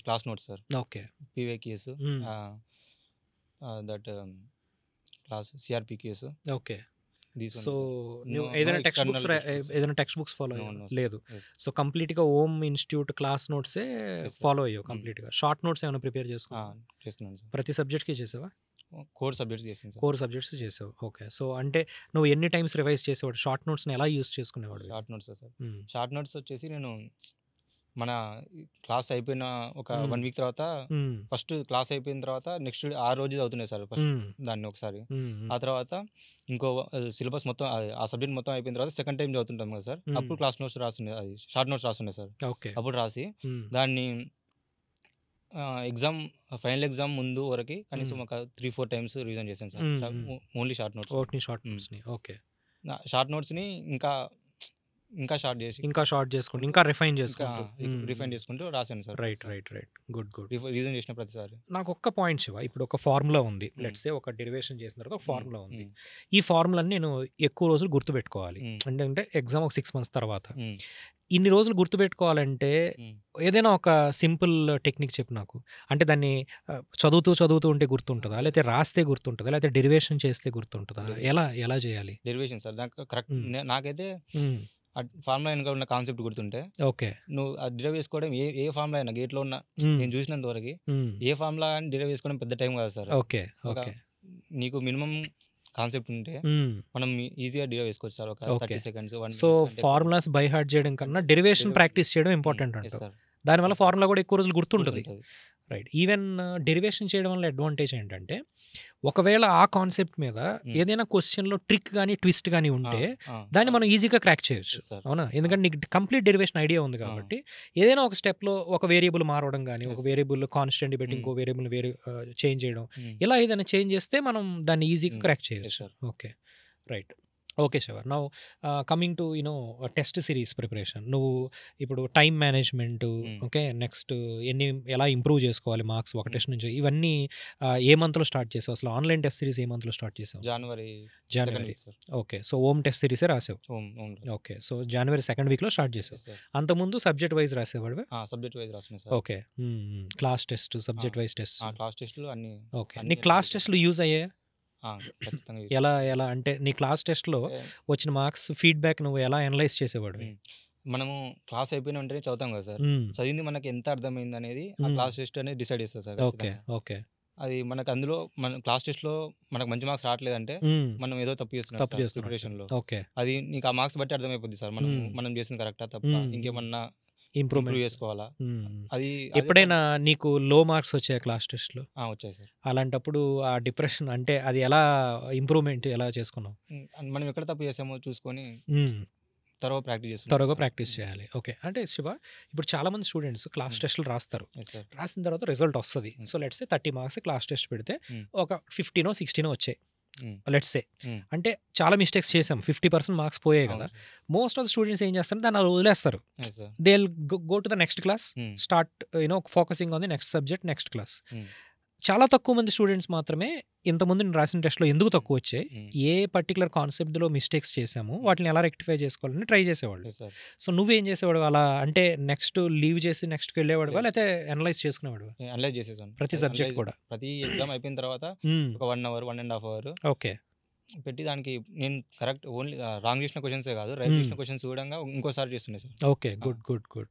class notes sir. Okay. PYQs hmm. That class CRPQs okay. These so, only sir. నువ్వు నో ఏదైనా text books external text books. ఏదైనా టెక్స్ట్ బుక్స్ ఫాలో నో అయ్యావా? Sir. లేదు. Yes. So, కంప్లీట్‌గా home institute class నోట్సే yes sir. Follow అయ్యావు హ్మ్. కంప్లీట్‌గా. షార్ట్ నోట్స్ ఏమైనా ప్రిపేర్ ఆ! చేసుకున్నావా? చేస్తున్నాను సార్. ప్రతి సబ్జెక్ట్‌కి చేసావా? కోర్ సబ్జెక్ట్స్ చేశాను సార్. కోర్ సబ్జెక్ట్స్ చేసావు. ఓకే. సో, అంటే నువ్వు ఎన్ని టైమ్స్ రివైజ్ చేసేవాడు? షార్ట్ నోట్స్‌ని ఎలా యూజ్ చేసుకునేవాడివి? షార్ట్ నోట్సా సార్? హ్మ్. షార్ట్ నోట్స్ వచ్చేసి నేను మన క్లాస్ అయిపోయిన ఒక హ్మ్. 1 వీక్ తర్వాత హ్మ్. ఫస్ట్ క్లాస్ అయిపోయిన తర్వాత నెక్స్ట్ ఆ రోజు చదువుతున్నాయి సార్ ఫస్ట్ హ్మ్. దాన్ని ఒకసారి. హ్మ్. హ్మ్. ఆ తర్వాత ఇంకో సిలబస్ మొత్తం ఆ సబ్జెక్ట్ మొత్తం అయిపోయిన తర్వాత సెకండ్ టైమ్ చదువుతుంటాం కదా సార్. హ్మ్. అప్పుడు క్లాస్ నోట్స్ రాస్తుండే అది షార్ట్ నోట్స్ రాస్తుండే సార్. ఓకే. అప్పుడు రాసి హ్మ్. దాన్ని ఎగ్జామ్ ఫైనల్ ఎగ్జామ్ ముందు వరకి కనీసం హ్మ్. ఒక 3, 4 టైమ్స్ రివిజన్ చేశాను sir. Hmm. Hmm. Only short notes. ఓట్‌ని షార్ట్ హ్మ్. నోట్స్‌ని. ఓకే. షార్ట్ నోట్స్‌ని ఇంకా ఇంకా షార్ట్ చేసి ఇంకా షార్ట్ చేసుకుంటూ, కుంటూ ఇంకా రిఫైన్ ఇంకా చేసుకుంటూ. హ్మ్. రిఫైన్ హ్మ్. చేసుకుంటూ రాశాను సార్ రైట్. ప్రతిసారి. Right. Right. Good. Good. Revision చేసిన ప్రతిసారి. నాకొక్క పాయింట్ శివ. ఇప్పుడు ఒక ఫార్ములా ఉంది. హ్మ్. లెట్స్ సే ఒక డెరివేషన్ చేసిన తర్వాత ఒక హ్మ్. ఫార్ములా ఉంది. హ్మ్. ఈ ఫార్ములాని నేను ఎక్కువ రోజులు గుర్తుపెట్టుకోవాలి. హ్మ్. అంటే ఎగ్జామ్ ఒక 6 మంత్స్ తర్వాత. హ్మ్. ఇన్ని రోజులు గుర్తుపెట్టుకోవాలంటే హ్మ్. ఏదైనా ఒక సింపుల్ టెక్నిక్ చెప్పు నాకు. అంటే దాన్ని చదువుతూ ఉంటే గుర్తుంటదా? లేతే రాస్తే గుర్తుంటదా? లేతే డెరివేషన్ చేస్తే గుర్తుంటదా? ఎలా ఎలా చేయాలి? Derivation sir. నాకు కరెక్ట్ హ్మ్. నాకైతే హ్మ్. ఫార్ములా వెనక ఉన్న కాన్సెప్ట్ గుర్తుంటే ఓకే. నువ్వు అది డిరైవ్ చేసుకోవడం ఏ ఏ ఫార్ములా అయినా గేట్‌లో ఉన్న హ్మ్. నేను చూసినంత వరకి హ్మ్. ఏ ఫార్ములా గాని డిరైవ్ చేసుకోవడం పెద్ద టైం కాదు సార్ అది. ఓకే. ఒక ఓకే. నీకు మినిమమ్ కాన్సెప్ట్ ఉంటే హ్మ్. మనం ఈజీగా డిరైవ్ చేసుకోవచ్చు సార్. ఒక ఓకే. 30 సెకండ్స్, 1 సో, మినిట్ అంటే ఎక్కువ ఫార్ములాస్ బై హార్ట్ చేయడం కన్నా కంటే డెరివేషన్ ప్రాక్టీస్ చేయడం హ్మ్. ఇంపార్టెంట్ యెస్ అంటావు. సార్. దానివల్ల ఫార్ములా కూడా ఎక్కువ రోజులు గుర్తుంటది. గుర్తుంటది. రైట్. ఈవెన్ డెరివేషన్ చేయడం వల్ల అడ్వాంటేజ్ ఏంటంటే, ఒకవేళ ఆ కాన్సెప్ట్ మీద హ్మ్. ఏదైనా క్వెషన్‌లో ట్రిక్ గాని, ట్విస్ట్ గాని ఆ! ఉంటే ఆ! దాన్ని మనం ఈజీగా క్రాక్ చేయొచ్చు. Yes sir. అవునా? ఆ! ఎందుకంటే నీకు కంప్లీట్ డెరివేషన్ ఐడియా ఉంది ఆ! కాబట్టి, ఏదైనా ఒక స్టెప్‌లో ఒక వేరియబుల్ మారవడం గాని, ఒక యెస్. వేరియబుల్ కాన్స్టెంట్‌ని పెట్టి హ్మ్. ఇంకో వేరియబుల్‌ని చేంజ్ చేయడం. హ్మ్. ఇలా ఏదైనా చేంజ్ చేస్తే మనం దాన్ని ఈజీగా హ్మ్. క్రాక్ యెస్ చేయొచ్చు. Sir. Okay. Right. Okay. Sure. Now coming to test series preparation. నువ్వు ఇప్పుడు టైమ్ మేనేజ్‌మెంటు, హ్మ్. ఓకే. నెక్స్ట్ ఎలా ఇంప్రూవ్ చేసుకోవాలి మార్క్స్ ఒక హ్మ్. టెస్ట్ నుంచి ఇవన్నీ ఏ మంత్‌లో స్టార్ట్ చేసావు? అసలు ఆన్‌లైన్ టెస్ట్ సీరీస్ ఏ మంత్‌లో స్టార్ట్ చేసావు? జనవరి second January. Week sir. Okay. So, home test సీరీసే రాసావు. అవును. ఓకే. సో, జాన్యువరి సెకండ్ వీక్‌లో స్టార్ట్ చేసావు. Yes sir. అంతకుముందు సబ్జెక్ట్ వైస్ రాసేవాడివా? సబ్జెక్ట్ వైస్ రాస్తున్నా sir. Okay. Hmm. Hmm. Class test, ఆ! Subject wise test. క్లాస్ టెస్ట్‌లు అన్నీ ఓకే. నీ అన్నీ క్లాస్ అటెండ్ చేశాను. టెస్ట్‌లు యూజ్ అయ్యాయా? ఖచ్చితంగా యూజ్ ఎలా చేశాను. ఎలా అంటే నీ క్లాస్ టెస్ట్‌లో అంటే వచ్చిన మార్క్స్ ఫీడ్‌బ్యాక్ నువ్వు ఎలా అనలైజ్ చేసేవాడివి? హ్మ్. మనము క్లాస్ అయిపోయిన వెంటనే చదువుతాం కదా సార్. హ్మ్. చదివింది మనకి ఎంత అర్థమైందనేది ఆ హ్మ్. క్లాస్ టెస్ట్ అనేది డిసైడ్ చేస్తది సార్ ఓకే. ఖచ్చితంగా. ఓకే. అది మనకు అందులో మన క్లాస్ టెస్ట్‌లో మనకు మంచి మార్క్స్ రావట్లేదంటే హ్మ్. మనం ఏదో తప్పు చేస్తున్నట్టు తప్పు సార్ చేస్తున్నట్టు. ప్రిపరేషన్‌లో. ఓకే. అది నీకు ఆ మార్క్స్ బట్టి అర్థమైపోద్ది సార్. హ్మ్. మనం చేసింది కరెక్టా? తప్పా? హ్మ్. హ్మ్. ఇంకేమన్నా ఇంప్రూవ్ ఇంప్రూవ్‌మెంట్స్. చేసుకోవాలా? హ్మ్. హ్మ్. అది అదే ఎప్పుడైనా నీకు లో మార్క్స్ వచ్చాయా క్లాస్ టెస్ట్‌లో? వచ్చాయి సార్. అలాంటప్పుడు ఆ డిప్రెషన్ అంటే అది ఎలా ఇంప్రూవ్‌మెంట్ ఎలా చేసుకున్నావు? మనం ఎక్కడ తప్పు చేసామో చూసుకొని హ్మ్. ప్రాక్టీస్ చేస్తుంటాం త్వరగా సార్. ప్రాక్టీస్ చేయాలి. ఓకే. అంటే శివ ఇప్పుడు చాలామంది స్టూడెంట్స్ క్లాస్ హ్మ్. టెస్ట్‌లు రాస్తారు. Yes sir. రాసిన తర్వాత రిజల్ట్ వస్తది. హ్మ్. So, let's say 30 marks class test పెడితే హ్మ్. ఒక 15 16 వచ్చాయి. హ్మ్. Let's say. హ్మ్. అంటే చాలా మిస్టేక్స్ చేసాం. 50% మార్క్స్ పోయాయి అవును కదా! Sir. Most of the students ఏం చేస్తారంటే దాన్ని అలా వదిలేస్తారు. Yes sir. They will go to the next class. Hmm. Start focusing on the next subject, next class. Hmm. చాలా తక్కువ మంది స్టూడెంట్స్ మాత్రమే ఇంతకుముందు నేను రాసిన టెస్ట్‌లో ఎందుకు తక్కువొచ్చాయి? హ్మ్. ఏ పర్టిక్యులర్ కాన్సెప్ట్‌లో మిస్టేక్స్ చేశాము? హ్మ్. వాటిని ఎలా రెక్టిఫై చేసుకోవాలని ట్రై చేసేవాళ్ళు. Yes sir. సో, నువ్వేం చేసేవాడివి అలా? అంటే నెక్స్ట్ లీవ్ చేసి నెక్స్ట్‌కెళ్ళేవాడివా? లేదు. లేతే అనలైజ్ చేసుకునేవాడివా? నేను అనలైజ్ చేసేసాను. ప్రతి సబ్జెక్ట్ కూడా. ప్రతి ఎగ్జామ్ అయిపోయిన తర్వాత హ్మ్. ఒక 1 అవర్, 1 ½ అవర్ ఓకే. పెట్టి దానికి నేను కరెక్ట్ ఓన్లీ రాంగ్ చేసిన క్వెషన్సే కాదు, రైట్ చేసిన క్వెషన్స్ చూడంగా ఇంకోసారి చేస్తుండే sir. Okay. Good. Good. Good.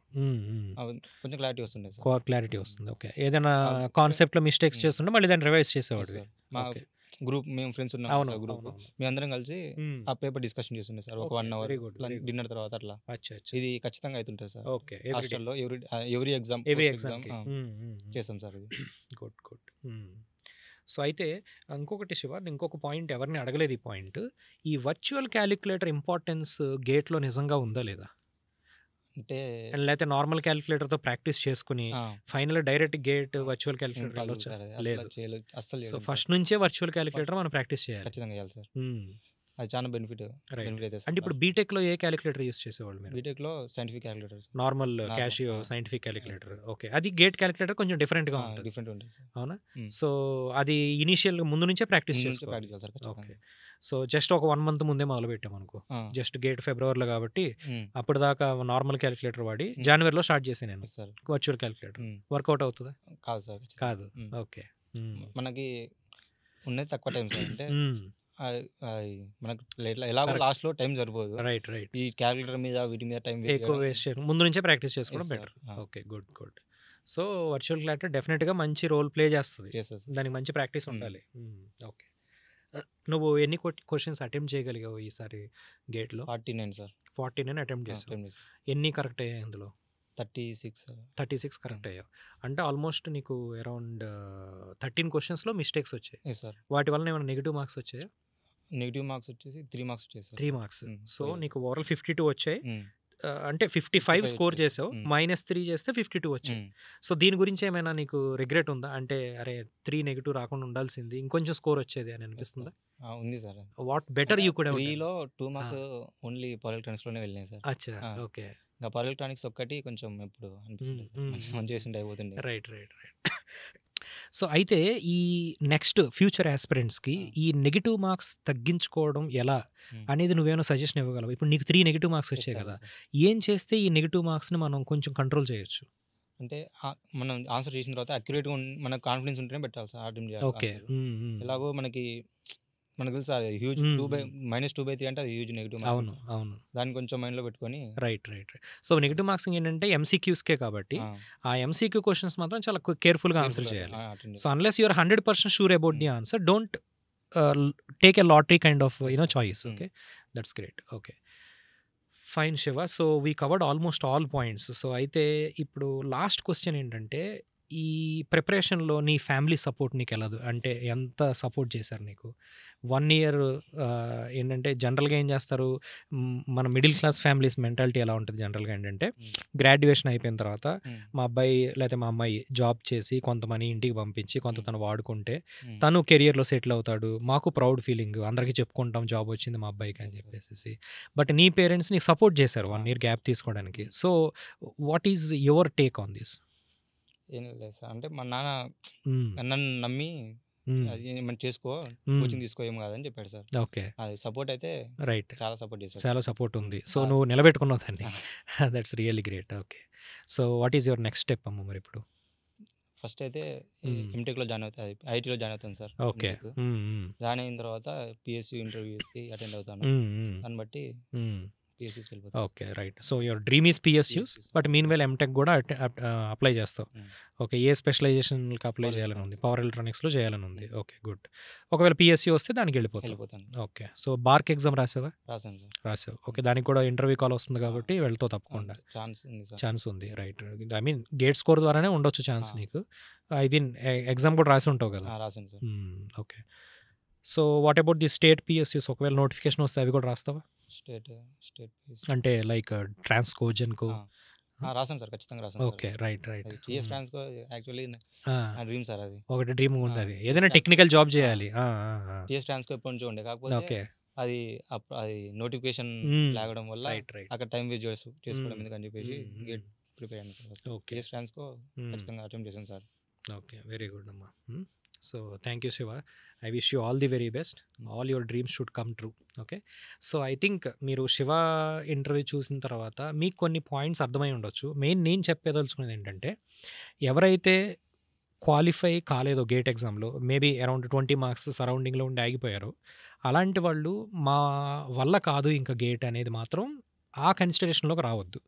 కొంచెం క్లారిటీ వస్తుండే సార్. క్లారిటీ వస్తుంది. ఓకే. ఏదైనా కాన్సెప్ట్‌లో మిస్టేక్స్ చేస్తుంటే మళ్ళీ దాన్ని రివైజ్ చేసేవాడివి. సార్ మా ఓకే. గ్రూప్ మేము ఫ్రెండ్స్ ఉన్నాం అవును. Sir group. అవునవును. మేమందరం కలిసి ఆ పేపర్ డిస్కషన్ చేస్తుండే సార్. ఒక 1 hour very good. Very good. Dinner తర్వాత అట్లా. అచ్చా! అచ్చా! ఇది ఖచ్చితంగా అవుతుంటుంది సార్. ఓకే. Every day. హాస్టల్‌లో every exam every post exam ఎగ్జామ్‌కి. చేస్తాం సార్ ఇది. గుడ్. గుడ్. సో, అయితే ఇంకొకటి శివ, ఇంకొక పాయింట్ ఎవరిని అడగలేదు ఈ పాయింట్. ఈ వర్చువల్ క్యాలిక్యులేటర్ ఇంపార్టెన్స్ గేట్‌లో నిజంగా ఉందా లేదా? అంటే లేతే నార్మల్ క్యాలిక్యులేటర్‌తో ప్రాక్టీస్ చేసుకొని ఫైనల్‌గా direct GATE virtual calculator impossible వెళ్ళొచ్చా? సార్ అది. అట్లా లేదు. చేయలేదు. అస్సలు సో, చేయలేం సార్. ఫస్ట్ నుంచే వర్చువల్ క్యాలిక్యులేటర్ మనం ప్రాక్టీస్ చేయాలి. ఖచ్చితంగా చేయాలి సార్. హ్మ్. అది చాలా బెనిఫిట్ రైట్. అయితే సార్. అంటే ఇప్పుడు బీటెక్‌లో ఏ క్యాలిక్యులేటర్ యూజ్ చేసేవాళ్ళు మీరు? బీటెక్‌లో scientific calculator sir. Normal normal. Cashew scientific calculator. Okay. అది గేట్ క్యాలిక్యులేటర్ కొంచెం డిఫరెంట్‌గా ఉంటుంది. డిఫరెంట్ ఉంటుంది సార్. అవునా? హ్మ్. సో, అది ఇనీషియల్‌గా ముందు నుంచే ప్రాక్టీస్ ముందు నుంచి చేసుకోవాలి. ప్రాక్టీస్ చేయాలి సార్ ఓకే. ఖచ్చితంగా. సో, జస్ట్ ఒక 1 మంత్ ముందే మొదలుపెట్టామనుకో. జస్ట్ గేట్ ఫిబ్రవరిలో కాబట్టి అప్పటిదాకా నార్మల్ క్యాలిక్యులేటర్ వాడి జనవరిలో స్టార్ట్ చేశాను నేను yes sir. Virtual calculator. Work out అవుతుందా? కాదు సార్. ఖచ్చితంగా. కాదు. ఓకే. మనకి ఉన్నది తక్కువ టైం సార్. అంటే హ్మ్. మనకు ఎలాగో కరెక్ట్. లాస్ట్‌లో టైం సరిపోదు. రైట్. రైట్. ఈ క్యాలిక్యులేటర్ మీద వీటి మీద టైం వేస్ట్ ఎక్కువ చేయడం. వేస్ట్ చేయడం ముందు నుంచే ప్రాక్టీస్ చేసుకోవడం yes sir. Better. Okay. Good. Good. So, virtual calculator డెఫినెట్‌గా మంచి రోల్ ప్లే చేస్తది. చేస్తారు సార్. దానికి మంచి ప్రాక్టీస్ ఉండాలి. ఓకే. నువ్వు ఎన్ని క్వెషన్స్ అటెంప్ట్ చేయగలిగావు ఈసారి గేట్‌లో? 49 సార్. 49 అటెంప్ట్ చేసావు. అటెంప్ట్ చేశాను. ఎన్ని కరెక్ట్ అయ్యాయి అందులో? 36 36 కరెక్ట్ అయ్యావు. అంటే ఆల్మోస్ట్ నీకు అరౌండ్ 13 క్వెషన్స్‌లో మిస్టేక్స్ వచ్చాయి. Yes sir. వాటి వలన ఏమైనా నెగెటివ్ మార్క్స్ వచ్చాయా? నెగెటివ్ మార్క్స్ వచ్చేసి 3 మార్క్స్ వచ్చాయి సార్. 3 మార్క్స్. సో, పోయాయి. నీకు ఓవరాల్ 52 వచ్చాయి. హ్మ్. అంటే 55 స్కోర్ వచ్చాయి. చేసావు. -3 చేస్తే 52 వచ్చాయి. సో, దీని గురించి ఏమైనా నీకు రిగ్రెట్ ఉందా? అంటే అరే 3 నెగెటివ్ రాకుండా ఉండాల్సింది. ఇంకొంచెం స్కోర్ వచ్చేది అని అనిపిస్తుందా? ఉంది sir. What better you could have done. 3లో 2 మార్క్స్ ఓన్లీ పవర్ ఎలక్ట్రానిక్స్‌లోనే వెళ్ళినాయి సార్. అచ్చా! ఓకే. ఇంకా పవర్ ఎలక్ట్రానిక్స్ ఒక్కటి కొంచెం ఇప్పుడు అనిపిస్తుంది సార్. మంచిగా చేసింటే అయిపోతుండే. రైట్. రైట్. రైట్. సో, అయితే ఈ నెక్స్ట్ ఫ్యూచర్ యాస్పిరెంట్స్‌కి ఈ నెగెటివ్ మార్క్స్ తగ్గించుకోవడం ఎలా అనేది నువ్వేమైనా సజెషన్ ఇవ్వగలవా? ఇప్పుడు నీకు 3 నెగెటివ్ మార్క్స్ వచ్చాయి కదా! ఏం చేస్తే ఈ నెగెటివ్ మార్క్స్‌ని మనం కొంచెం కంట్రోల్ చేయొచ్చు? అంటే మనం ఆన్సర్ చేసిన తర్వాత అక్యురేట్‌గా మనకు కాన్ఫిడెన్స్ ఉంటేనే పెట్టాలి సార్. అటెంప్ట్ చేయాలి. ఓకే. ఎలాగో మనకు తెలుసు అది హ్యూజ్ -2/3 అంటే అది హ్యూజ్ నెగెటివ్ అవును. మార్క్స్. అవును. దాన్ని కొంచెం మైండ్‌లో పెట్టుకొని రైట్. రైట్. సో, నెగెటివ్ మార్క్సింగ్ ఏంటంటే ఎంసీక్యూస్‌కే కాబట్టి ఆ ఎంసీక్యూ క్వెషన్స్ మాత్రం చాలా కేర్‌ఫుల్‌గా ఆన్సర్ చేయాలి. So, unless you are 100% sure about the answer don't take a lottery kind of choice. Okay. That's great. Okay. Fine Shiva. So, we covered almost all points. So, అయితే ఇప్పుడు last question ఏంటంటే ఈ ప్రిపరేషన్‌లో నీ ఫ్యామిలీ సపోర్ట్ నీకెలా? అంటే ఎంత support చేశారు నీకు? 1 ఇయర్ ఏంటంటే జనరల్‌గా ఏం చేస్తారు, మన మిడిల్ క్లాస్ ఫ్యామిలీస్ మెంటాలిటీ ఎలా ఉంటుంది జనరల్‌గా ఏంటంటే గ్రాడ్యుయేషన్ అయిపోయిన తర్వాత మా అబ్బాయి లేకపోతే మా అమ్మాయి జాబ్ చేసి కొంత మనీ ఇంటికి పంపించి కొంత తను వాడుకుంటే తను కెరియర్‌లో సెటిల్ అవుతాడు. మాకు ప్రౌడ్ ఫీలింగ్, అందరికీ చెప్పుకుంటాం జాబ్ వచ్చింది మా అబ్బాయికి అని చెప్పేసేసి. బట్ నీ పేరెంట్స్ నీకు సపోర్ట్ చేశారు 1 ఇయర్ గ్యాప్ తీసుకోవడానికి. So, what is your take on this? ఏం లేదు సార్. అంటే మా నాన్న నన్ను నమ్మి అది ఏమన్నా చేసుకో, కోచింగ్ తీసుకో, ఏం కాదని చెప్పాడు సార్. ఓకే. అది సపోర్ట్ అయితే రైట్. చాలా సపోర్ట్ చేశాడు. చాలా సపోర్ట్ ఉంది. సో, నువ్వు నిలబెట్టుకున్నావు దాన్ని. That's really great. Okay. So, what is your next step అమ్మ మరి ఇప్పుడు? ఫస్ట్ అయితే ఎంటెక్‌లో జాయిన్ అవుతాను. ఐటీలో జాయిన్ అవుతాను సార్. ఓకే. జాయిన్ అయిన తర్వాత పిఎస్యూ ఇంటర్వ్యూస్‌కి అటెండ్ అవుతాను. దాన్ని బట్టి పిఎస్యూస్‌కి వెళ్ళిపోతాను. Okay. Right. So, your dream is PSUs. But meanwhile MTech కూడా అప్లై చేస్తావు. ఓకే. ఏ స్పెషలైజేషన్‌కి అప్లై చేయాలని ఉంది? పవర్ ఎలక్ట్రానిక్స్‌లో చేయాలని ఉంది. ఓకే. గుడ్. ఒకవేళ పిఎస్యూ వస్తే దానికి వెళ్ళిపోతాను. ఓకే. సో, బార్క్ ఎగ్జామ్ రాసావా? రాసాను సార్. రాసావు. ఓకే. దానికి కూడా ఇంటర్వ్యూ కాల్ వస్తుంది కాబట్టి వెళ్తావు తప్పకుండా. ఛాన్స్ ఉంది సార్. ఛాన్స్ ఉంది. Right. I mean gate score ద్వారానే ఉండొచ్చు ఛాన్స్ నీకు. ఐ మీన్ ఎగ్జామ్ కూడా రాసి ఉంటావు కదా? రాసాను sir. Okay. So, what about the state PSUs? ఒకవేళ నోటిఫికేషన్ వస్తే అవి కూడా రాస్తావా? స్టేట్ అంటే లైక్ ట్రాన్స్కో, జెన్కో రాసాను సార్. ఖచ్చితంగా రాసాను. Okay. Right. Right. TS Transco actually నా డ్రీమ్ సార్. అది ఒకటి డ్రీమ్ ఉంది. అది ఏదైనా టెక్నికల్ జాబ్ చేయాలి. టీఎస్ ట్రాన్స్కో ఎప్పటి నుంచో ఉండే, కాకపోతే అది నోటిఫికేషన్ లాగడం వల్ల అక్కడ టైం వేస్ట్ చేసుకోవడం ఎందుకని చెప్పేసి గేట్ ప్రిపేర్ అయ్యాను సార్. ఓకే. టీఎస్ ట్రాన్స్కో ఖచ్చితంగా అటెంప్ట్ చేశాను సార్. ఓకే. వెరీ గుడ్ అమ్మా. So, thank you Shiva. I wish you all the very best. All your dreams should come true. Okay. So, I think మీరు Shiva interview చూసిన తర్వాత మీకు కొన్ని points అర్థమై ఉండొచ్చు. మెయిన్ నేను చెప్పదలుచుకున్నది ఏంటంటే, ఎవరైతే క్వాలిఫై కాలేదో గేట్ ఎగ్జామ్‌లో మేబీ అరౌండ్ 20 మార్క్స్ సరౌండింగ్‌లో ఉండి ఆగిపోయారో, అలాంటి వాళ్ళు మా వల్ల కాదు ఇంక గేట్ అనేది మాత్రం ఆ కన్సిడరేషన్‌లోకి రావద్దు.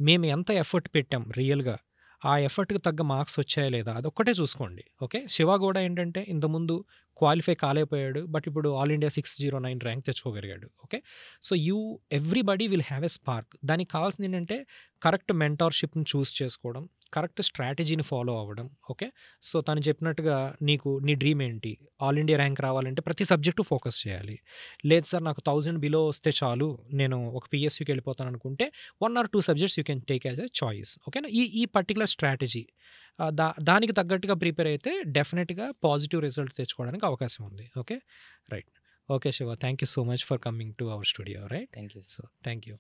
మేము ఎంత ఎఫర్ట్ పెట్టాం రియల్‌గా, ఆ ఎఫర్ట్‌కి తగ్గ మార్క్స్ వచ్చాయా లేదా అదొక్కటే చూసుకోండి. ఓకే. శివ గూడా ఏంటంటే ఇంతకుముందు క్వాలిఫై కాలేకపోయాడు. బట్ ఇప్పుడు ఆల్ ఇండియా 609 ర్యాంక్ తెచ్చుకోగలిగాడు. Okay. So, everybody will have a spark. దానికి కావాల్సింది ఏంటంటే కరెక్ట్ మెంటార్‌షిప్‌ని చూస్ చేసుకోవడం, కరెక్ట్ స్ట్రాటజీని ఫాలో అవ్వడం. ఓకే. సో, తను చెప్పినట్టుగా నీ డ్రీమ్ ఏంటి? ఆల్ ఇండియా ర్యాంక్ రావాలంటే ప్రతి సబ్జెక్టు ఫోకస్ చేయాలి. లేదు సార్ నాకు 1000 బిలో వస్తే చాలు, నేను ఒక పీఎస్యూకి వెళ్ళిపోతాను అనుకుంటే 1 or 2 subjects you can take as a choice. ఓకేనా. ఈ పర్టిక్యులర్ స్ట్రాటజీ దానికి తగ్గట్టుగా ప్రిపేర్ అయితే డెఫినెట్‌గా పాజిటివ్ రిజల్ట్ తెచ్చుకోవడానికి అవకాశం ఉంది. Okay. Right. Okay Shiva. Thank you so much for coming to our studio. Right. Thank you. So, thank you.